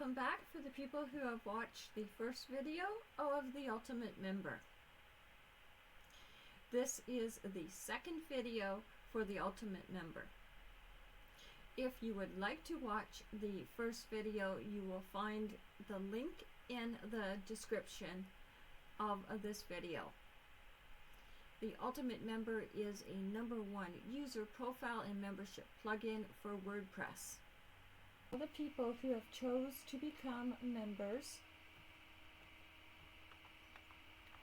welcome back for the people who have watched the first video of the Ultimate Member. This is the second video for the Ultimate Member. If you would like to watch the first video, you will find the link in the description of this video. The Ultimate Member is a #1 user profile and membership plugin for WordPress. For the people who have chose to become members,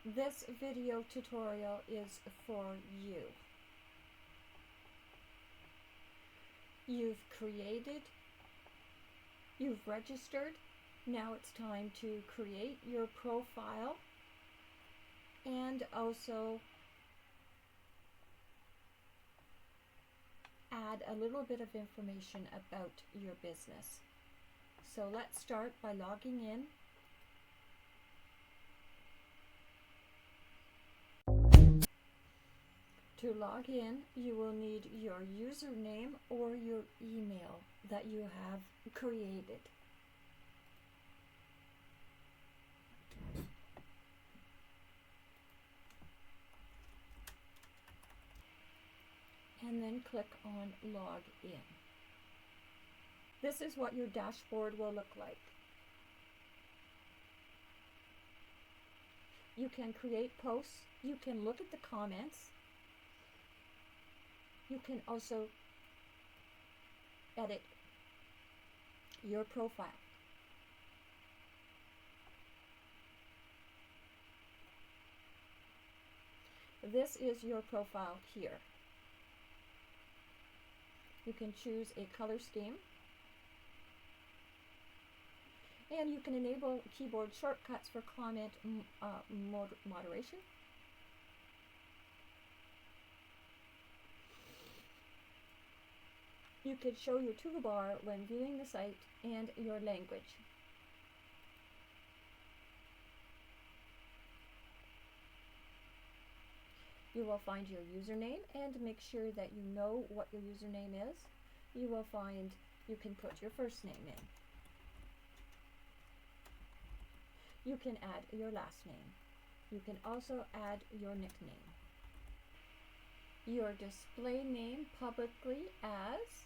this video tutorial is for you. You've created, you've registered, now it's time to create your profile and also add a little bit of information about your business. So let's start by logging in. To log in, you will need your username or your email that you have created. And then click on Log In. This is what your dashboard will look like. You can create posts, you can look at the comments, you can also edit your profile. This is your profile here. You can choose a color scheme, and you can enable keyboard shortcuts for comment moderation. You could show your toolbar when viewing the site and your language. You will find your username and make sure that you know what your username is. You will find you can put your first name in. You can add your last name. You can also add your nickname. Your display name publicly as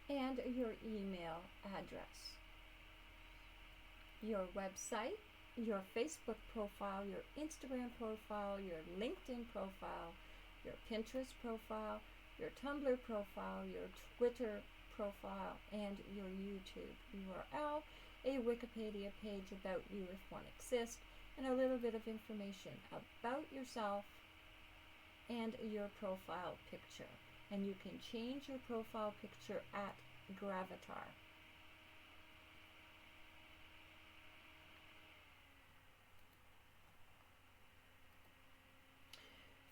and your email address. Your website, your Facebook profile, your Instagram profile, your LinkedIn profile, your Pinterest profile, your Tumblr profile, your Twitter profile, and your YouTube URL, a Wikipedia page about you if one exists, and a little bit of information about yourself and your profile picture. And you can change your profile picture at Gravatar.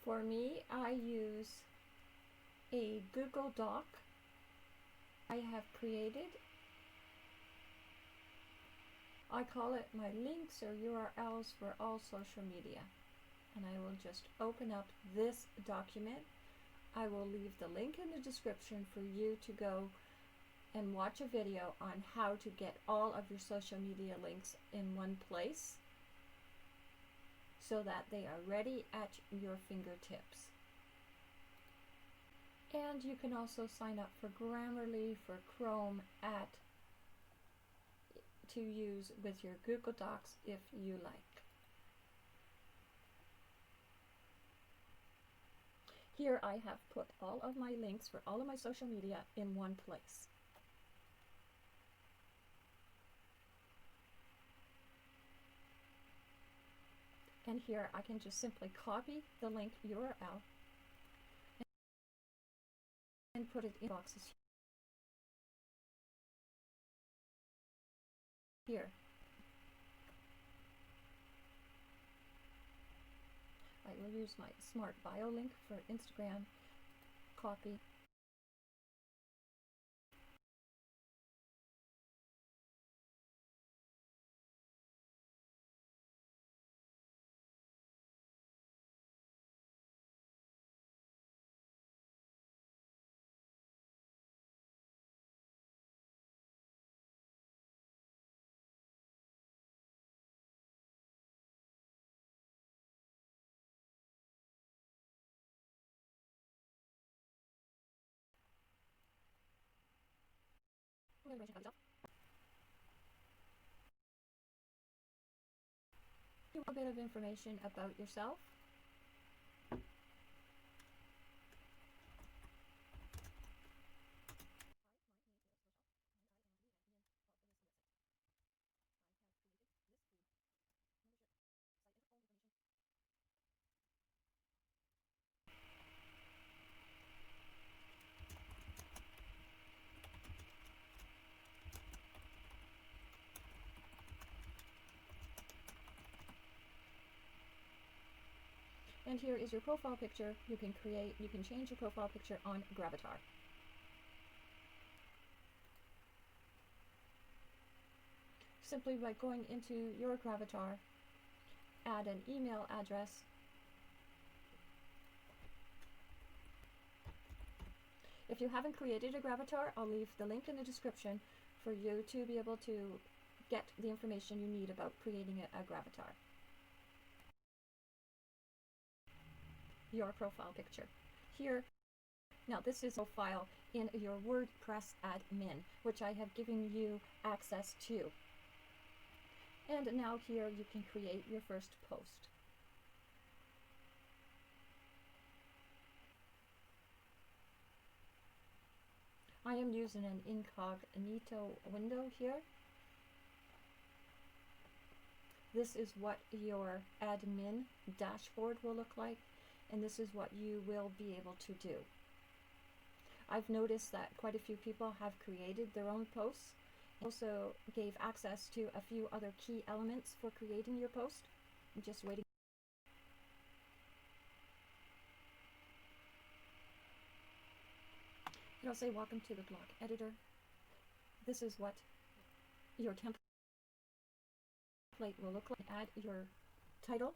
For me, I use a Google Doc I have created. I call it my links or URLs for all social media. And I will just open up this document. I will leave the link in the description for you to go and watch a video on how to get all of your social media links in one place, so that they are ready at your fingertips. And you can also sign up for Grammarly for Chrome to use with your Google Docs if you like. Here I have put all of my links for all of my social media in one place. And here I can just simply copy the link URL and put it in boxes here. I will use my smart bio link for Instagram, copy, A bit of information about yourself. And here is your profile picture. You can change your profile picture on Gravatar. Simply by going into your Gravatar, add an email address, if you haven't created a Gravatar, I'll leave the link in the description for you to be able to get the information you need about creating a Gravatar. Your profile picture. Here, now this is a file in your WordPress admin, which I have given you access to. And now here you can create your first post. I am using an incognito window here. This is what your admin dashboard will look like, and this is what you will be able to do. I've noticed that quite a few people have created their own posts. Also gave access to a few other key elements for creating your post. I'm just waiting. It'll say welcome to the blog editor. This is what your template will look like. Add your title.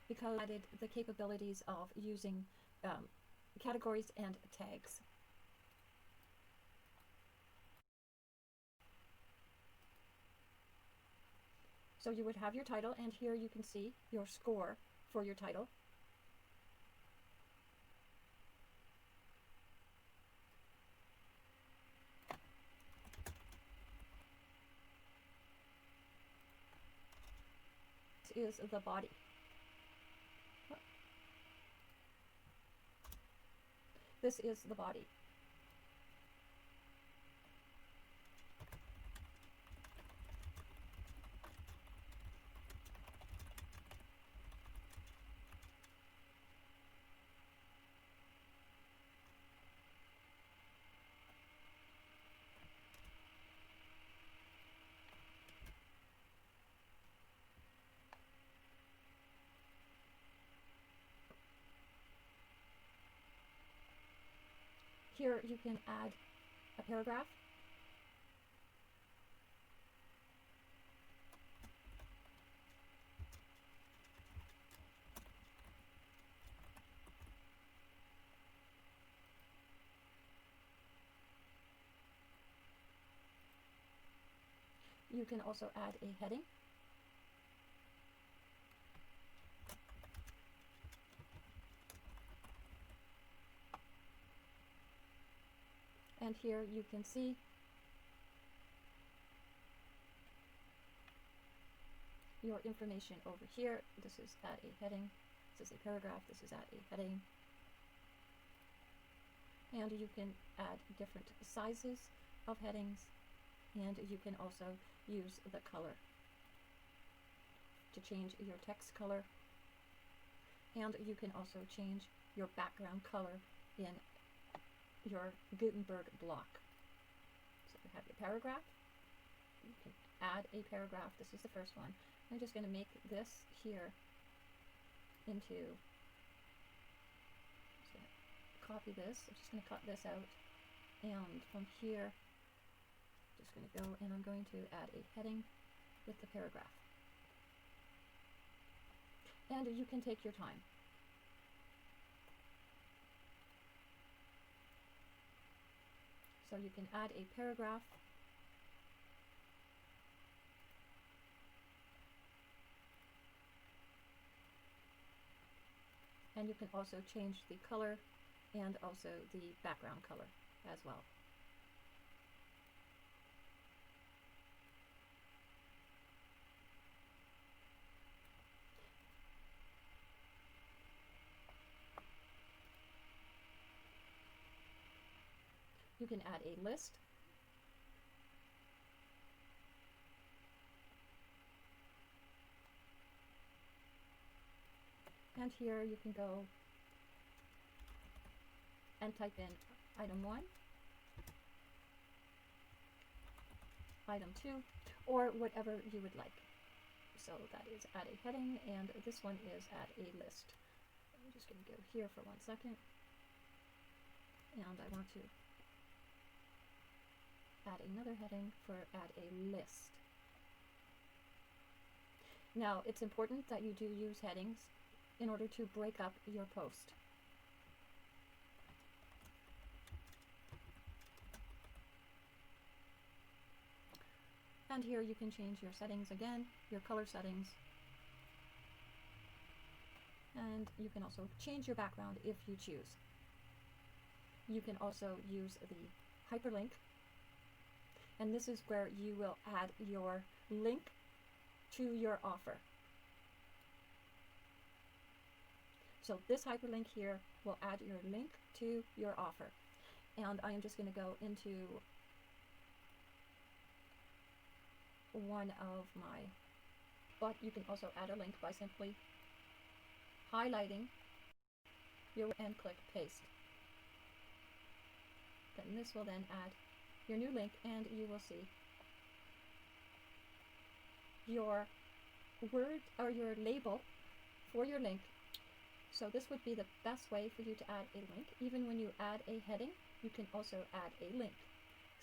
Because I added the capabilities of using categories and tags. So you would have your title, and here you can see your score for your title. This is the body. This is the body. Here you can add a paragraph. You can also add a heading. And here you can see your information over here. This is add a heading. This is a paragraph. This is add a heading. And you can add different sizes of headings, and you can also use the color to change your text color, and you can also change your background color in your Gutenberg block. So you have your paragraph. You can add a paragraph. This is the first one. I'm just going to make this here into, just going to copy this. I'm just going to cut this out, and from here just going to go, and I'm going to add a heading with the paragraph. And you can take your time. So you can add a paragraph, And you can also change the color and also the background color as well. You can add a list. And here you can go and type in item 1, item 2, or whatever you would like. So that is add a heading, and this one is add a list. I'm just going to go here for 1 second, and I want to add another heading for add a list. Now, it's important that you do use headings in order to break up your post. And here you can change your settings again, your color settings. And you can also change your background if you choose. You can also use the hyperlink. And this is where you will add your link to your offer. So this hyperlink here will add your link to your offer. And I am just going to go into one of my, but you can also add a link by simply highlighting your and click paste. Then this will then add your new link, and you will see your word or your label for your link. So this would be the best way for you to add a link. Even when you add a heading, you can also add a link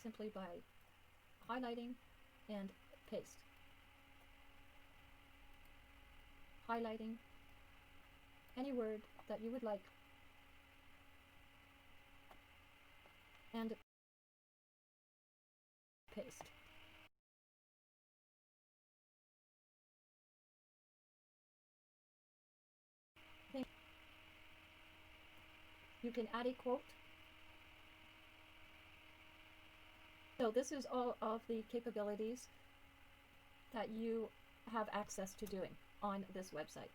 simply by highlighting and paste. Highlighting any word that you would like and paste. You can add a quote. So this is all of the capabilities that you have access to doing on this website.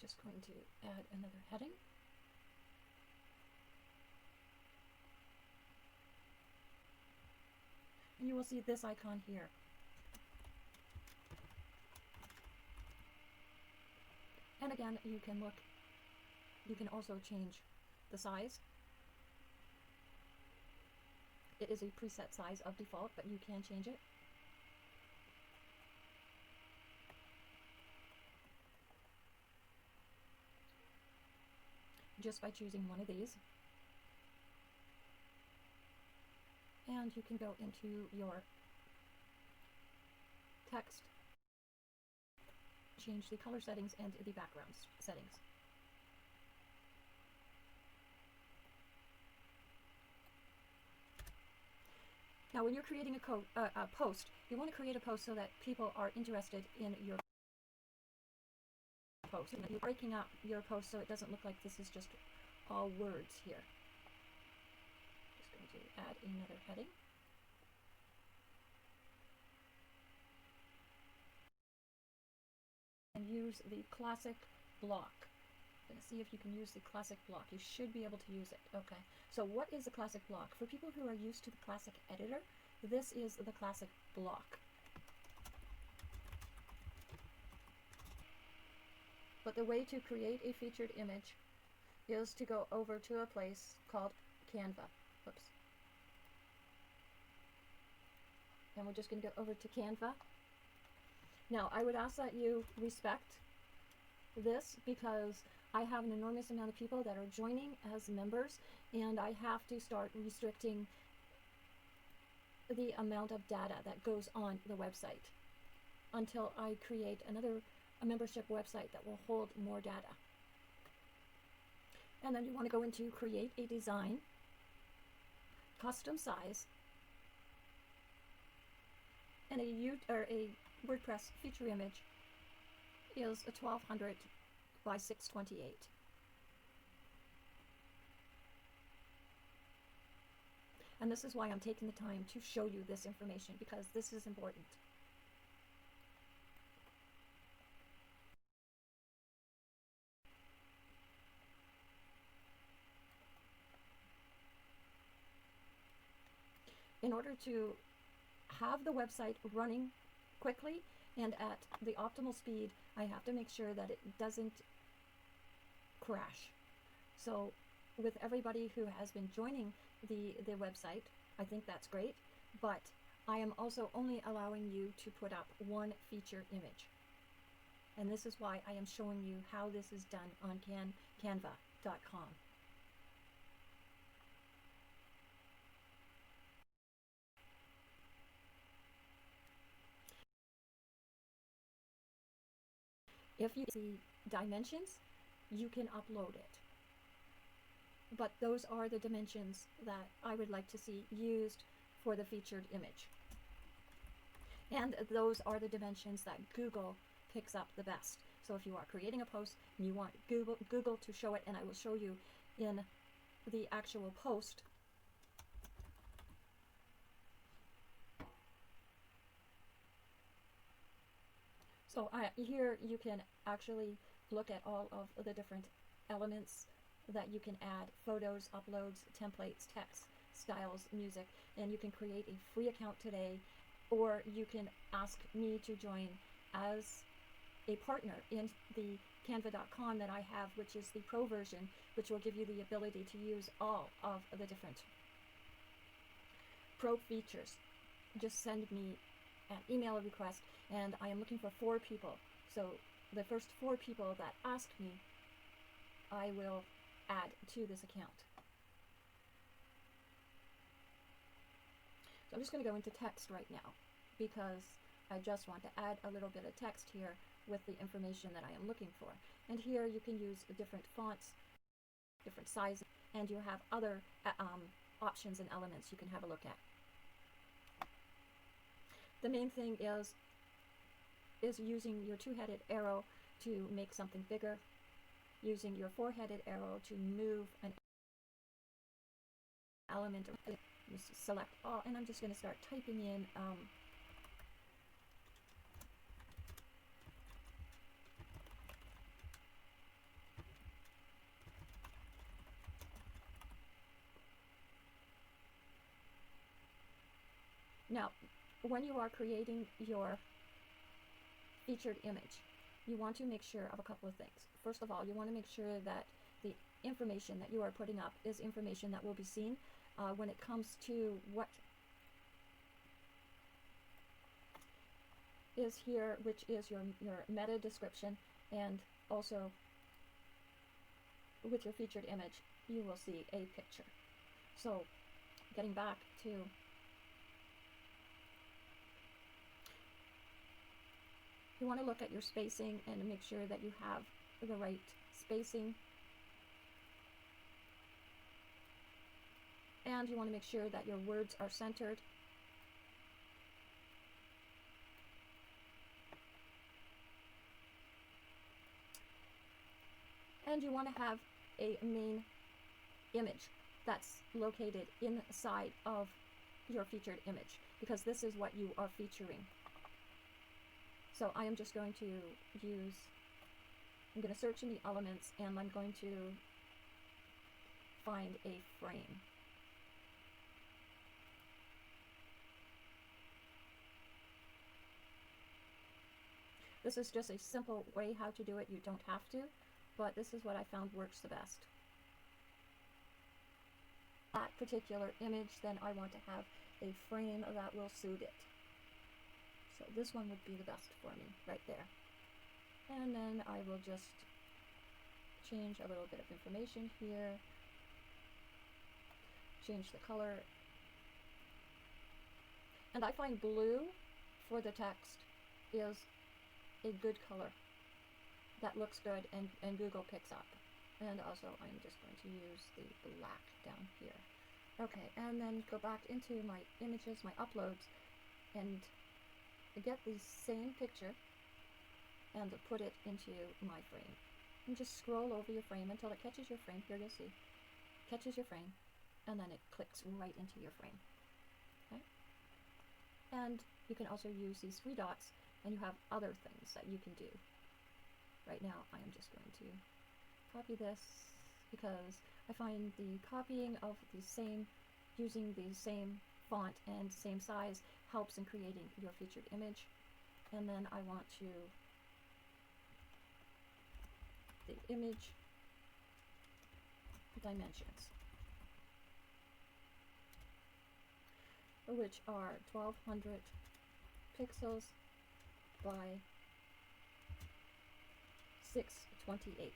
Just going to add another heading. And you will see this icon here. And again, you can also change the size. It is a preset size of default, but you can change it. Just by choosing one of these. And you can go into your text, change the color settings and the background settings. Now, when you're creating a post, you want to create a post so that people are interested in your post. And you're breaking up your post so it doesn't look like this is just all words here. Just going to add another heading. And use the classic block. I'm going to see if you can use the classic block. You should be able to use it. Okay. So what is the classic block? For people who are used to the classic editor, this is the classic block. But the way to create a featured image is to go over to a place called Canva. Oops. And we're just going to go over to Canva. Now, I would ask that you respect this because I have an enormous amount of people that are joining as members, and I have to start restricting the amount of data that goes on the website until I create a membership website that will hold more data. And then you want to go into create a design, custom size, And a WordPress feature image is a 1200 by 628. And this is why I'm taking the time to show you this information, because this is important. In order to have the website running quickly and at the optimal speed, I have to make sure that it doesn't crash. So with everybody who has been joining the website, I think that's great, but I am also only allowing you to put up one feature image. And this is why I am showing you how this is done on canva.com. If you see dimensions, you can upload it. But those are the dimensions that I would like to see used for the featured image. And those are the dimensions that Google picks up the best. So if you are creating a post and you want Google to show it, and I will show you in the actual post, so here you can actually look at all of the different elements that you can add: photos, uploads, templates, text, styles, music, and you can create a free account today, or you can ask me to join as a partner in the canva.com that I have, which is the pro version, which will give you the ability to use all of the different pro features. Just send me an email request, and I am looking for 4 people. So the first 4 people that ask me, I will add to this account. So I'm just going to go into text right now, because I just want to add a little bit of text here with the information that I am looking for. And here you can use different fonts, different sizes, and you have other options and elements you can have a look at. The main thing is using your 2-headed arrow to make something bigger, using your 4-headed arrow to move an element. Just select all, and I'm just going to start typing in now, when you are creating your featured image, you want to make sure of a couple of things. First of all, you want to make sure that the information that you are putting up is information that will be seen when it comes to what is here, which is your meta description, and also with your featured image, you will see a picture. So getting back to you want to look at your spacing and make sure that you have the right spacing. And you want to make sure that your words are centered. And you want to have a main image that's located inside of your featured image, because this is what you are featuring. So I am just going to I'm going to search in the elements, and I'm going to find a frame. This is just a simple way how to do it. You don't have to, but this is what I found works the best. That particular image, then I want to have a frame that will suit it. So this one would be the best for me, right there. And then I will just change a little bit of information here, change the color. And I find blue for the text is a good color that looks good, and Google picks up. And also I'm just going to use the black down here. Okay, and then go back into my images, my uploads, and get the same picture and put it into my frame. And just scroll over your frame until it catches your frame. Here you'll see. Catches your frame, and then it clicks right into your frame. Okay? And you can also use these 3 dots, and you have other things that you can do. Right now, I am just going to copy this because I find the copying of the same, using the same font and same size helps in creating your featured image. And then I want to the image dimensions, which are 1200 pixels by 628.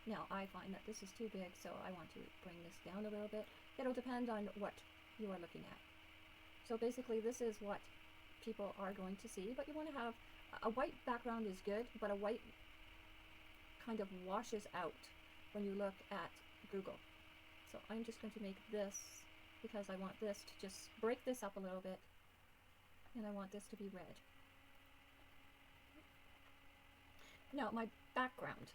Now I find that this is too big, so I want to bring this down a little bit. It'll depend on what you are looking at. So basically this is what people are going to see, but you want to have a white background is good, but a white kind of washes out when you look at Google. So I'm just going to make this, because I want this to just break this up a little bit, and I want this to be red. Now my background.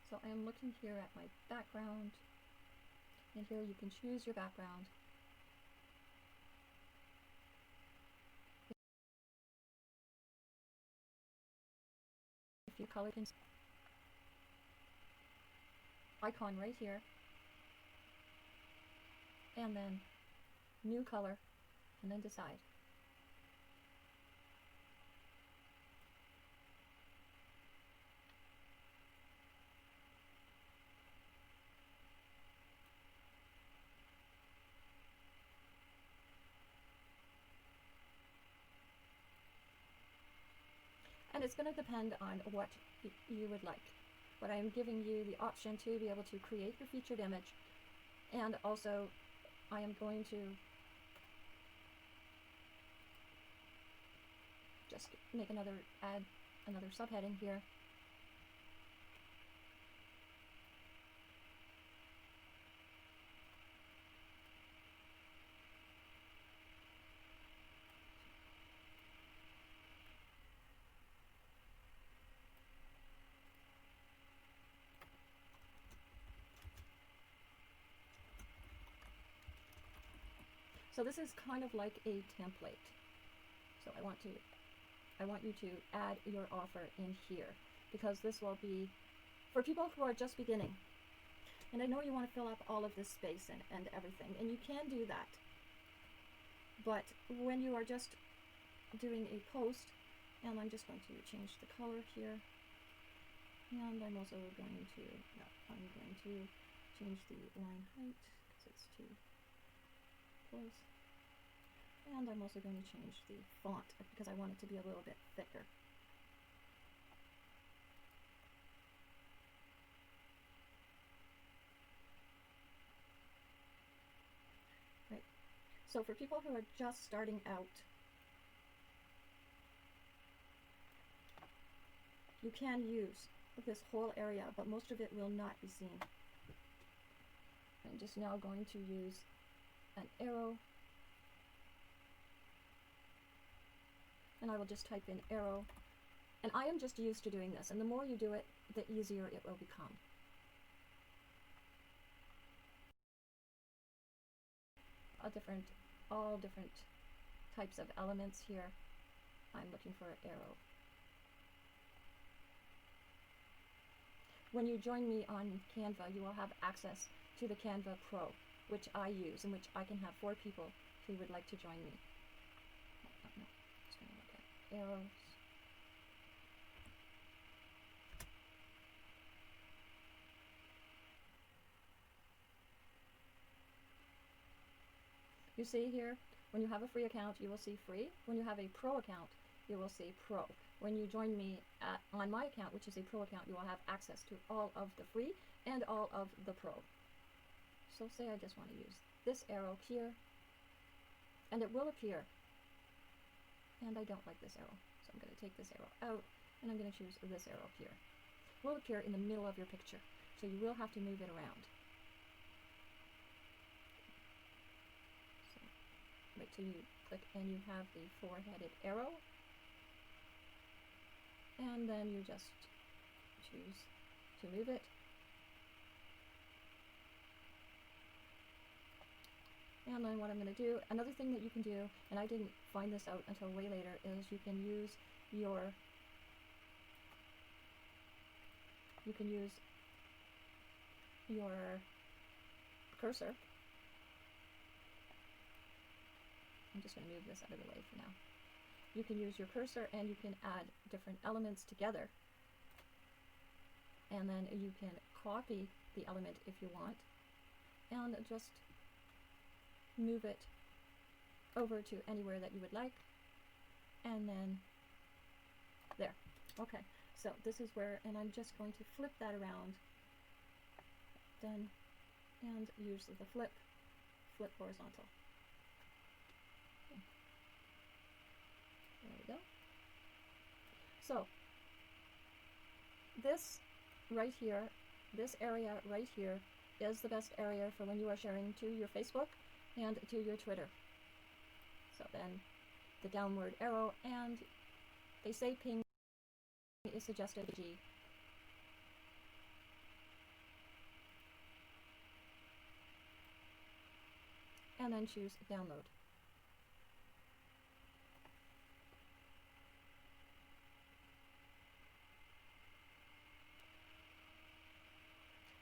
So I am looking here at my background, and here you can choose your background. If you color in icon right here, and then new color, and then decide. And it's going to depend on what you would like. But I'm giving you the option to be able to create your featured image, and also I am going to just make add another subheading here. So this is kind of like a template. So I want you to add your offer in here, because this will be for people who are just beginning. And I know you want to fill up all of this space and everything, and you can do that. But when you are just doing a post, and I'm just going to change the color here, and I'm also going to, change the line height because it's too close. And I'm also going to change the font because I want it to be a little bit thicker. Right. So for people who are just starting out, you can use this whole area, but most of it will not be seen. I'm just now going to use an arrow, and I will just type in arrow, and I am just used to doing this, and the more you do it, the easier it will become. All different types of elements here. I'm looking for an arrow. When you join me on Canva, you will have access to the Canva Pro, which I use, and which I can have 4 people who would like to join me. Just going to look at arrows. You see here, when you have a free account, you will see free. When you have a pro account, you will see pro. When you join me on my account, which is a pro account, you will have access to all of the free and all of the pro. So say I just want to use this arrow here, and it will appear. And I don't like this arrow, so I'm going to take this arrow out, and I'm going to choose this arrow here. It will appear in the middle of your picture, so you will have to move it around. wait till you click and you have the four-headed arrow, and then you just choose to move it. And then what I'm going to do, another thing that you can do, and I didn't find this out until way later, is you can use your cursor. I'm just going to move this out of the way for now. You can use your cursor and you can add different elements together. And then you can copy the element if you want and just move it over to anywhere that you would like. And then there. Okay, so this is where, and I'm just going to flip that around. Done. And use the flip horizontal. There we go. So this right here, this area right here is the best area for when you are sharing to your Facebook and to your Twitter. So then the downward arrow, and they say ping is suggested G. And then choose download.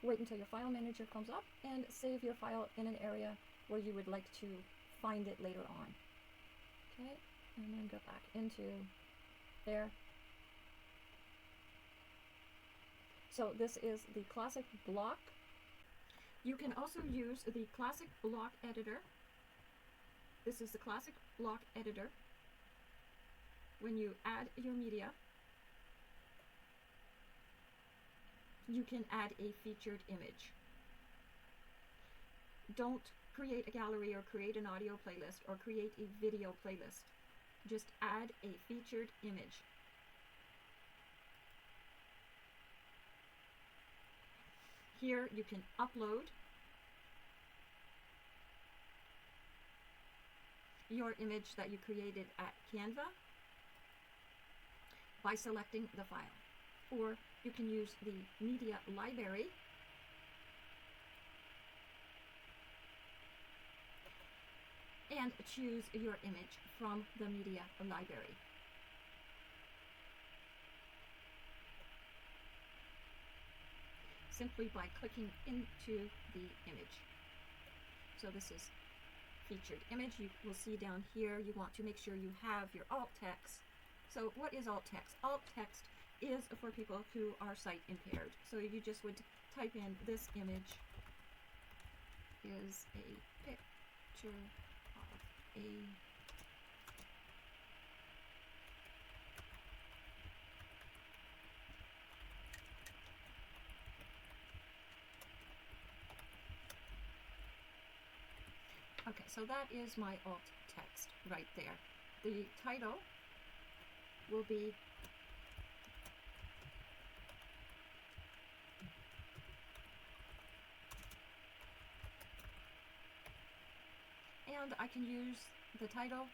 Wait until your file manager comes up and save your file in an area where you would like to find it later on. Okay, and then go back into there. So this is the classic block. You can also use the classic block editor. This is the classic block editor. When you add your media, you can add a featured image. Don't create a gallery or create an audio playlist or create a video playlist. Just add a featured image. Here you can upload your image that you created at Canva by selecting the file. Or you can use the media library and choose your image from the media library. Simply by clicking into the image. So this is featured image. You will see down here you want to make sure you have your alt text. So what is alt text? Alt text is for people who are sight impaired. So you just would type in this image is a picture of a okay, so that is my alt text right there. The title will be and I can use the title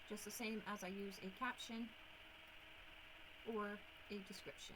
just the same as I use a caption or a description.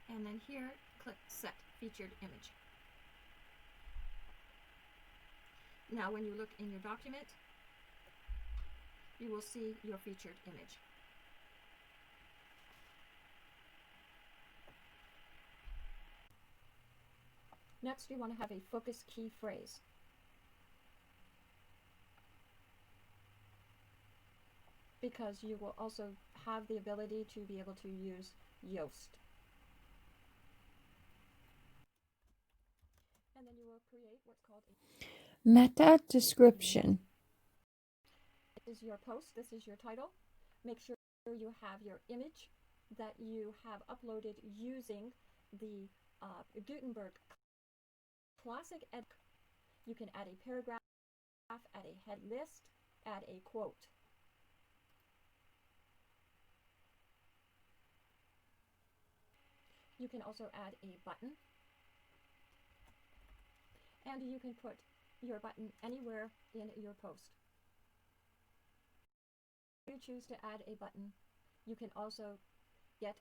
And then here, click Set Featured Image. Now when you look in your document, you will see your featured image. Next, you want to have a focus key phrase. Because you will also have the ability to be able to use Yoast. And then you will create what's called a meta description. This is your post, this is your title. Make sure you have your image that you have uploaded using the Gutenberg Classic Edit. You can add a paragraph, add a head list, add a quote. You can also add a button, and you can put your button anywhere in your post. If you choose to add a button, you can also get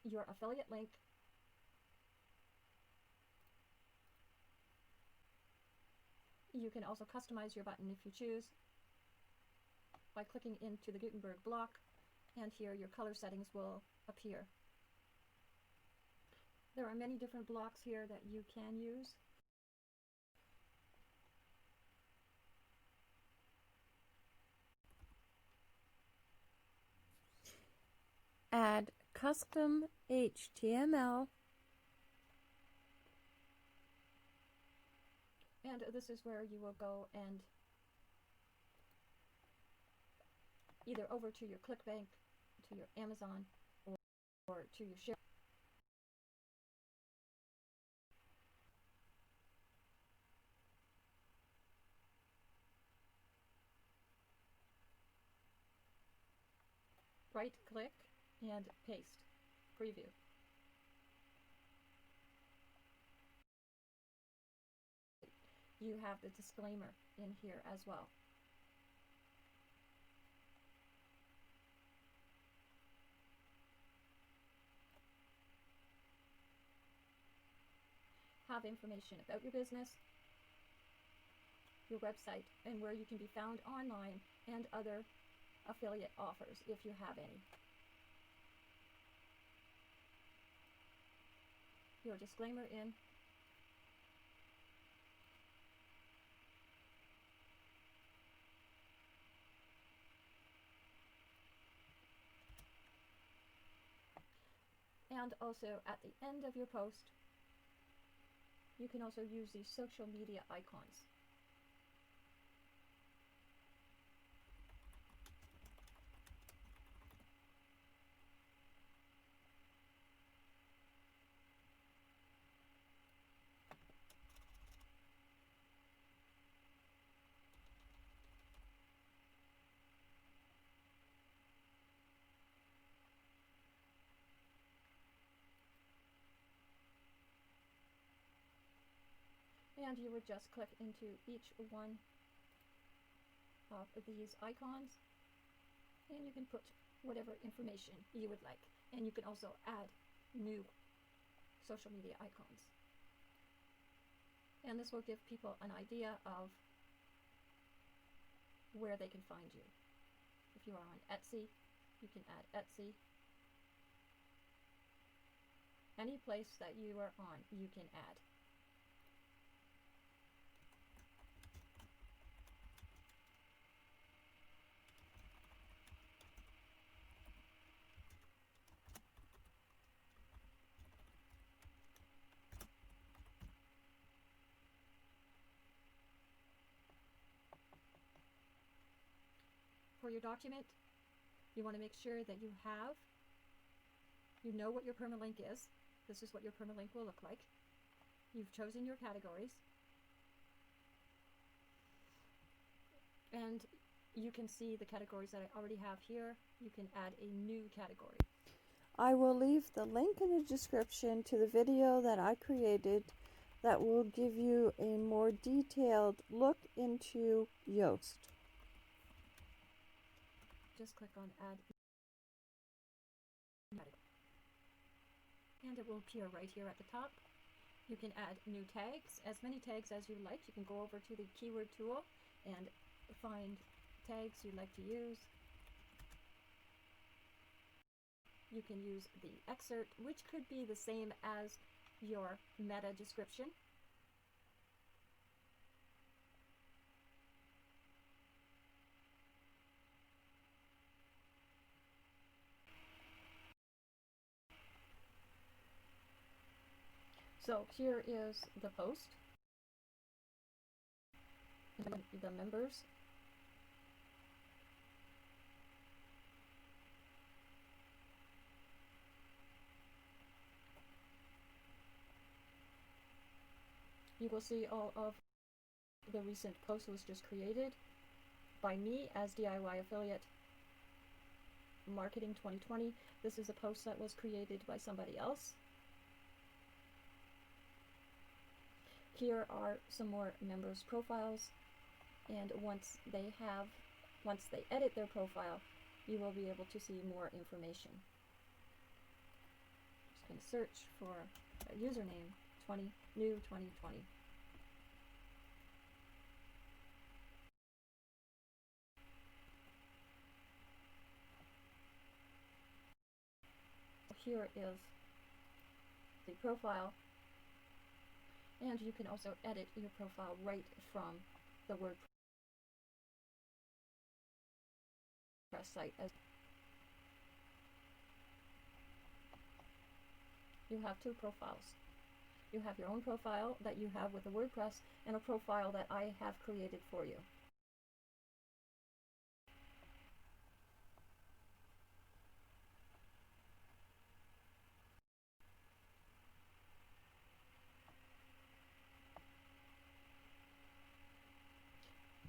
your affiliate link You can also customize your button if you choose by clicking into the Gutenberg block, and here your color settings will appear. There are many different blocks here that you can use. Add custom HTML. And this is where you will go and either over to your ClickBank, to your Amazon, or to your share. Right click and paste, preview. You have the disclaimer in here as well. Have information about your business, your website, and where you can be found online, and other affiliate offers if you have any. Your disclaimer in. And also at the end of your post, you can also use these social media icons. And you would just click into each one of these icons, and you can put whatever information you would like. And you can also add new social media icons. And this will give people an idea of where they can find you. If you are on Etsy, you can add Etsy. Any place that you are on, you can add. For your document, you want to make sure that you know what your permalink is. This is what your permalink will look like. You've chosen your categories. And you can see the categories that I already have here. You can add a new category. I will leave the link in the description to the video that I created that will give you a more detailed look into Yoast. Just click on Add and it will appear right here at the top. You can add new tags, as many tags as you like. You can go over to the keyword tool and find tags you'd like to use. You can use the excerpt, which could be the same as your meta description. So here is the post. the members. You will see all of the recent posts was just created by me as DIY Affiliate Marketing 2020. This is a post that was created by somebody else. Here are some more members' profiles, and once they edit their profile, you will be able to see more information. Just going to search for a username 2020. Here is the profile, and you can also edit your profile right from the WordPress site. As you have two profiles. You have your own profile that you have with the WordPress and a profile that I have created for you.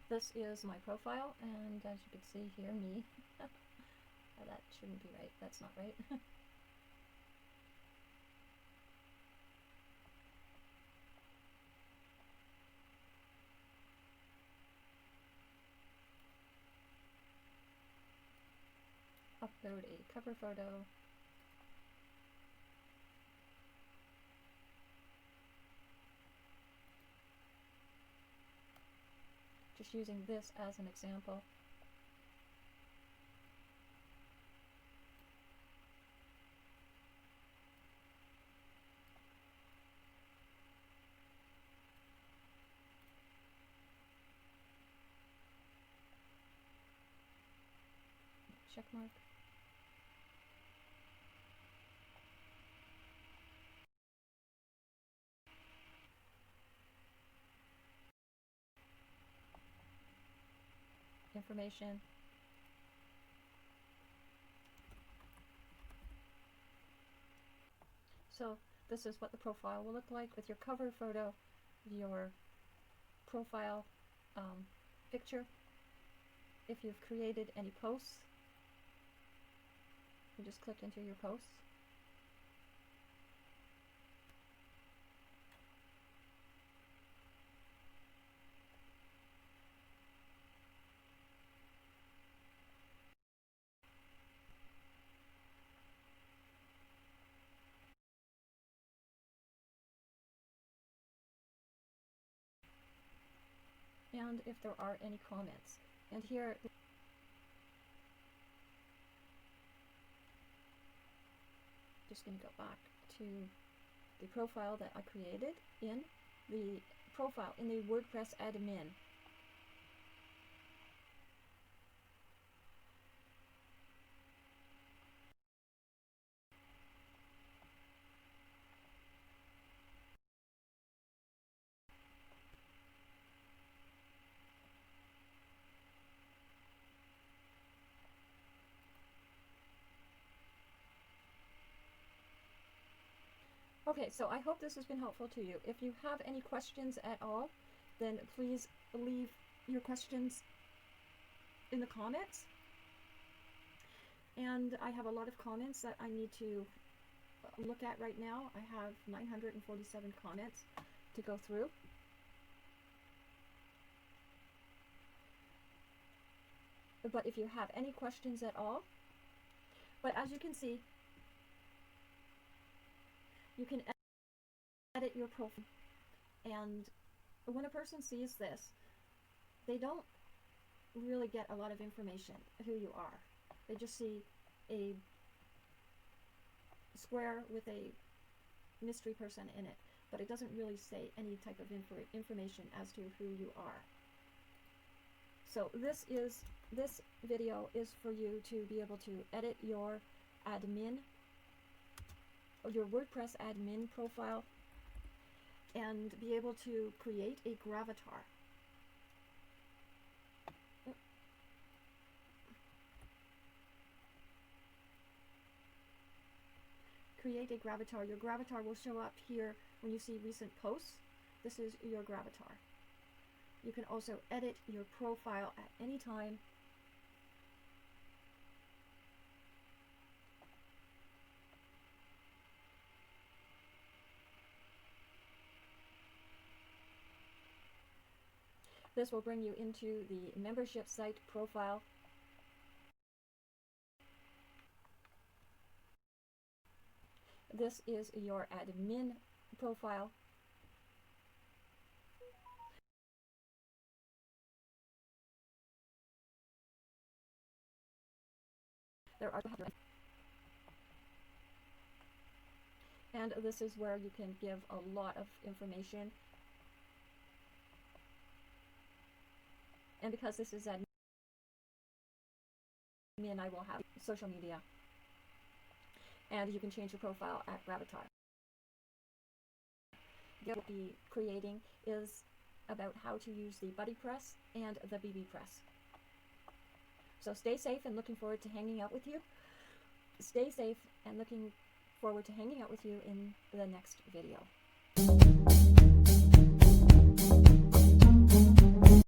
This is my profile, and as you can see here, me. That shouldn't be right. That's not right. Upload a cover photo. Just using this as an example. Check mark. Information. So this is what the profile will look like with your cover photo, your profile picture. If you've created any posts, you just click into your posts. And if there are any comments. And here, just going to go back to the profile that I created in the profile in the WordPress admin. Okay, so I hope this has been helpful to you. If you have any questions at all, then please leave your questions in the comments. And I have a lot of comments that I need to look at right now. I have 947 comments to go through. But if you have any questions at all, but as you can see, you can edit your profile, and when a person sees this, they don't really get a lot of information who you are. They just see a square with a mystery person in it, but it doesn't really say any type of information as to who you are. So this video is for you to be able to edit your admin, your WordPress admin profile, and be able to create a gravatar. create a gravatar. Your gravatar will show up here when you see recent posts. This is your gravatar. You can also edit your profile at any time. This will bring you into the membership site profile. This is your admin profile. There are and this is where you can give a lot of information. And because this is admin, I will have social media. And you can change your profile at gravatar. What we'll be creating is about how to use the Buddy Press and the BB Press. So stay safe and looking forward to hanging out with you. Stay safe and looking forward to hanging out with you in the next video.